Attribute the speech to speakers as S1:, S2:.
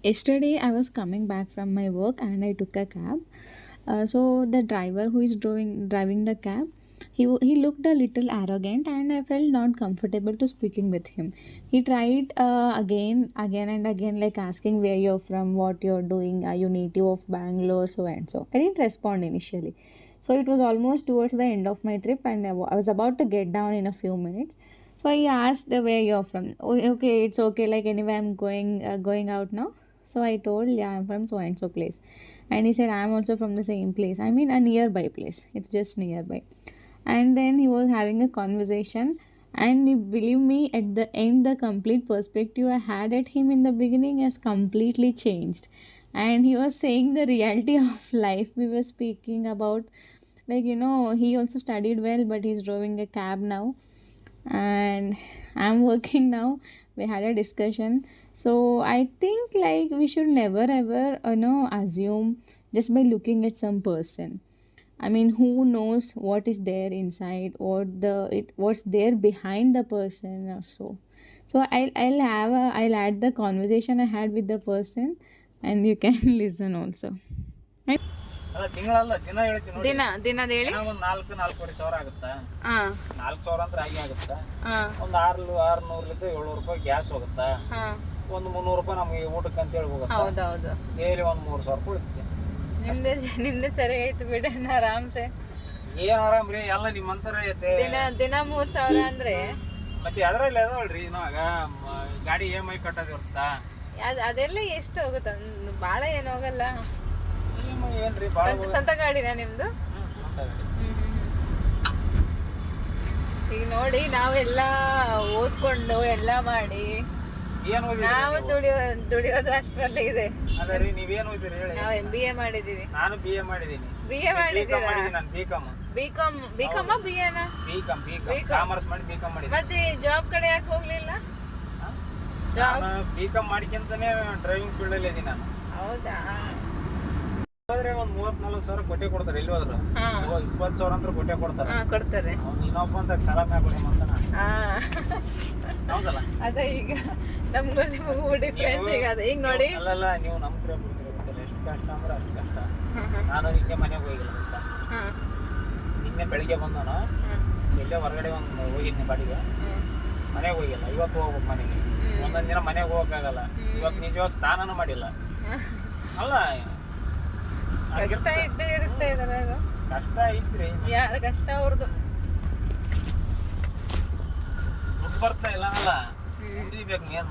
S1: Yesterday, I was coming back from my work and I took a cab. So the driver who is driving the cab, he looked a little arrogant, and I felt not comfortable to speaking with him. He tried again and again, like asking where you're from, what you're doing, are you native of Bangalore, so and so. I didn't respond initially. So it was almost towards the end of my trip, and I was about to get down in a few minutes. So I asked where you're from. Oh, okay, it's okay. Like anyway, I'm going out now. So I told, yeah, I'm from so and so place. And he said, I'm also from the same place. I mean, a nearby place. It's just nearby. And then he was having a conversation. And you believe me, at the end, the complete perspective I had at him in the beginning has completely changed. And he was saying the reality of life we were speaking about. Like, he also studied well, but he's driving a cab now, and I'm working now. We had a discussion. So I think like we should never ever assume just by looking at some person. I mean, who knows what is there inside, what's there behind the person or so. So I'll add the conversation I had with the person, and you can listen also.
S2: ಅಲ್ಲ ತಿಂಗಳಲ್ಲ ದಿನ ಹೇಳ್ತೀನಿ ನೋಡಿ.
S1: ದಿನದ ಹೇಳಿ.
S2: ದಿನ ಒಂದು 4-4.5 ಸಾವಿರ ಆಗುತ್ತಾ?
S1: ಹಾ
S2: 4 ಸಾವಿರ ಅಂದ್ರೆ ಹಾಗೆ ಆಗುತ್ತಾ?
S1: ಹಾ
S2: ಒಂದು 600 700 ರೂಪಾಯಿ ಗ್ಯಾಸ್ ಹೋಗುತ್ತಾ?
S1: ಹಾ
S2: ಒಂದು 300 ರೂಪಾಯಿ ನಮಗೆ ಊಟಕ್ಕೆ ಅಂತೇಳಿ ಹೋಗುತ್ತಾ?
S1: ಹೌದೌದು.
S2: ಡೈಲಿ ಒಂದು 3 ಸಾವಿರ ರೂಪಾಯಿ ಉಳಿತೆ.
S1: ನಿಮ್ದೆ ಸರಿ ಆಯ್ತು ಬಿಡ, ಆರಾಮ್ಸೆ.
S2: ಏನ್ ಆರಾಮ್ ರೀ, ಎಲ್ಲ ನಿಮ್ಮಂತರ ಐತೆ.
S1: ದಿನ 3,000 ಅಂದ್ರೆ
S2: ಮತ್ತೆ ಅದ್ರಲ್ಲಿ ಅದಾವಲ್ರಿ ಇವಾಗ ಗಾಡಿ EMI ಕಟ್ಟೋದು ಇರುತ್ತಾ?
S1: ಅದೆಲ್ಲ ಎಷ್ಟು ಹೋಗುತ್ತೆ? ಬಾಳ ಏನು ಹೋಗಲ್ಲ.
S2: EMI ಏನ್ರಿ ಭಾಳ
S1: ಸ್ವಂತ ಗಾಡಿನ ನಿಮ್ದು?
S2: ಸ್ವಂತ ಗಾಡಿ.
S1: ಈಗ ನೋಡಿ, ನಾವೆಲ್ಲ ಓದ್ಕೊಂಡು ಎಲ್ಲ ಮಾಡಿ
S2: ಏನ್
S1: ನಾವು ದುಡಿಯೋದು ಅಷ್ಟರಲ್ಲೇ ಇದೆ.
S2: ಅದೇ ರೀ, ನೀವೇನ್ ಓದಿರಿ ಹೇಳಿ.
S1: ನಾವು MBA ಮಾಡಿದೀವಿ.
S2: ನಾನು BA ಮಾಡಿದೀನಿ.
S1: BA ಮಾಡಿದ್ದೀರಾ?
S2: ನಾನು BCom.
S1: ಬಿಕಾಮ್ ಬಿಎನಾ?
S2: BCom ಕಾಮರ್ಸ್ ಮಾಡಿ BCom ಮಾಡಿದ್ದೀನಿ.
S1: ಮತ್ತೆ ಜಾಬ್ ಕಡೆ ಯಾಕೆ ಹೋಗ್ಲಿಲ್ಲ? ಜಾಬ್
S2: BCom ಮಾಡಿಕೊಂತಾನೆ ಡ್ರೈವಿಂಗ್ ಫೀಲ್ಡ್ ಅಲ್ಲಿ ಇದೀನಿ ನಾನು.
S1: ಹೌದಾ?
S2: ಹೋದ್ರೆ ಒಂದ್ 30-40 ಸಾವಿರ ಕೊಟ್ಟೆ ಕೊಡ್ತಾರೆ. ಎಲ್ಲಿ ಹೋದ್ರು 20,000 ಅಂತ ಕೊಟ್ಟೆ ಕೊಡ್ತಾರೆ.
S1: ಕೊಡ್ತಾರೆ.
S2: ಇನ್ನೊಬ್ಬ ಅಂತ ಸಲಾಮಿ ಹಾಕೋಣ ಅಂತ ಹೌದಲ್ಲ?
S1: ಅದೇ ಈಗ ನಮ್ಗೂ ನಿಮಗೂ ಡಿಫ್ರೆನ್ಸ್ ಈಗ ಅದೇ. ಈಗ ನೋಡಿ,
S2: ಅಲ್ಲಲ್ಲ, ನೀವು ನಮ್ ಕಡೆ ಬಿಡ್ತೀರ ಗೊತ್ತಿಲ್ಲ. ಎಷ್ಟು ಕಷ್ಟ ಅಂದ್ರೆ ಅಷ್ಟು ಕಷ್ಟ. ನಾನು ನಿನ್ನೆ ಮನೆಗೆ ಹೋಗಿಲ್ಲ ಗೊತ್ತಾ? ನಿನ್ನೆ ಬೆಳಿಗ್ಗೆ ಬಂದನು, ಇಲ್ಲೇ ಹೊರಗಡೆ ಒಂದು ಹೋಗಿದ್ನಿ ಬಾಡಿಗೆ. ಮನೆಗೆ ಹೋಗಿಲ್ಲ, ಇವತ್ತು ಹೋಗ್ಬೇಕು ಮನೆಗೆ. ಒಂದೊಂದು ದಿನ ಮನೆಗೆ ಹೋಗಕ್ಕಾಗಲ್ಲ. ಇವತ್ತು ನಿಜವಾದ ಸ್ನಾನನೂ ಮಾಡಿಲ್ಲ. ಅಲ್ಲ,
S1: ಕಷ್ಟ ಇದ್ದೇ ಇರುತ್ತೆ ಇದ್ರಾಗ.
S2: ಕಷ್ಟ ಐತ್ರಿ.
S1: ಯಾರ ಕಷ್ಟ ಅವ್ರದ್ದು.
S2: ದುಡ್ಡು ಬರ್ತಾ ಇಲ್ಲ ಅಲ್ಲ, ದುಡಿಬೇಕು. ಏನ್